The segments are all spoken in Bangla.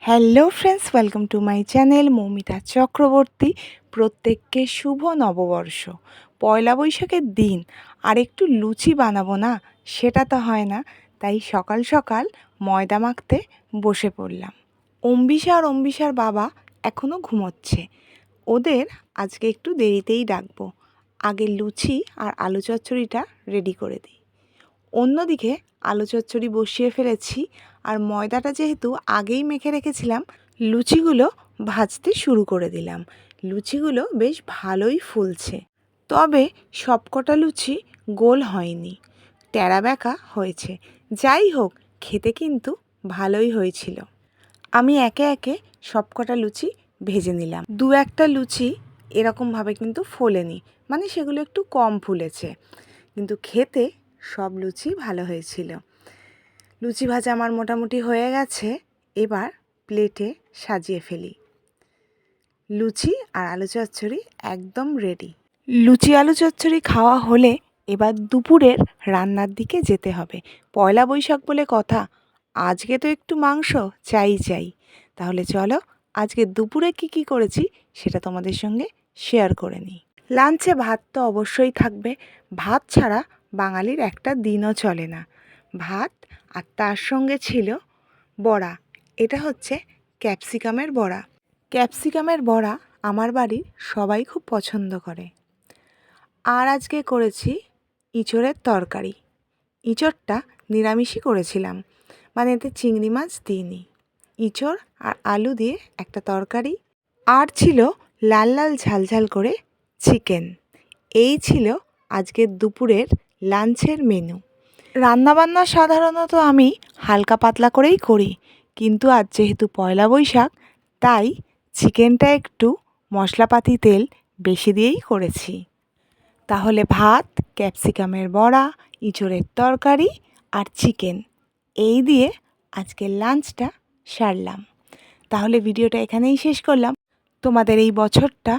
Hello friends, welcome to my channel Moumita Chakraborty. প্রত্যেককে শুভ নববর্ষ। পয়লা বৈশাখের দিন আর একটু লুচি বানাবো না, সেটা তো হয় না। তাই সকাল সকাল ময়দা মাখতে বসে পড়লাম। অম্বিশার বাবা এখনও ঘুমোচ্ছে। ওদের আজকে একটু দেরিতেই ডাকবো। আগে লুচি আর আলু চচ্চড়িটা রেডি করে দিই। অন্যদিকে আলু চচ্চড়ি বসিয়ে ফেলেছি, আর ময়দাটা যেহেতু আগেই মেখে রেখেছিলাম, লুচিগুলো ভাজতে শুরু করে দিলাম। লুচিগুলো বেশ ভালোই ফুলছে, তবে সবকটা লুচি গোল হয়নি, টেরা বেঁকা হয়েছে। যাই হোক, খেতে কিন্তু ভালোই হয়েছিল। আমি একে একে সবকটা লুচি ভেজে নিলাম। দু একটা লুচি এরকমভাবে কিন্তু ফোলেনি, মানে সেগুলো একটু কম ফুলেছে, কিন্তু খেতে সব লুচি ভালো হয়েছিল। লুচি ভাজা আমার মোটামুটি হয়ে গেছে। এবার প্লেটে সাজিয়ে ফেলি। লুচি আর আলু চচ্চড়ি একদম রেডি। লুচি আলু চচ্চড়ি খাওয়া হলে এবার দুপুরের রান্নার দিকে যেতে হবে। পয়লা বৈশাখ বলে কথা, আজকে তো একটু মাংস চাই। তাহলে চলো আজকে দুপুরে কি করেছি সেটা তোমাদের সঙ্গে শেয়ার করে নিই। লাঞ্চে ভাত তো অবশ্যই থাকবে। ভাত ছাড়া বাঙালির একটা দিনও চলে না। ভাত, আর তার সঙ্গে ছিল বড়া। এটা হচ্ছে ক্যাপসিকামের বড়া। ক্যাপসিকামের বড়া আমার বাড়ির সবাই খুব পছন্দ করে। আর আজকে করেছি ইঁচড়ের তরকারি। ইঁচড়টা নিরামিষই করেছিলাম, মানে এতে চিংড়ি মাছ দিইনি। ইঁচড় আর আলু দিয়ে একটা তরকারি, আর ছিল লাল লাল ঝাল করে চিকেন। এই ছিল আজকের দুপুরের লাঞ্চের মেনু। রান্নাবান্না সাধারণত আমি হালকা পাতলা করেই করি, কিন্তু আজ যেহেতু পয়লা বৈশাখ, তাই চিকেনটা একটু মশলাপাতি তেল বেশি দিয়েই করেছি। তাহলে ভাত, ক্যাপসিকামের বড়া, ইঁচড়ের তরকারি আর চিকেন, এই দিয়ে আজকের লাঞ্চটা সারলাম। তাহলে ভিডিওটা এখানেই শেষ করলাম। তোমাদের এই বছরটা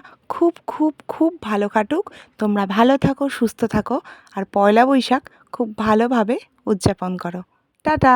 খুব ভালো কাটুক। তোমরা ভালো থাকো, সুস্থ থাকো, আর পয়লা বৈশাখ খুব ভালোভাবে উদযাপন করো। টাটা।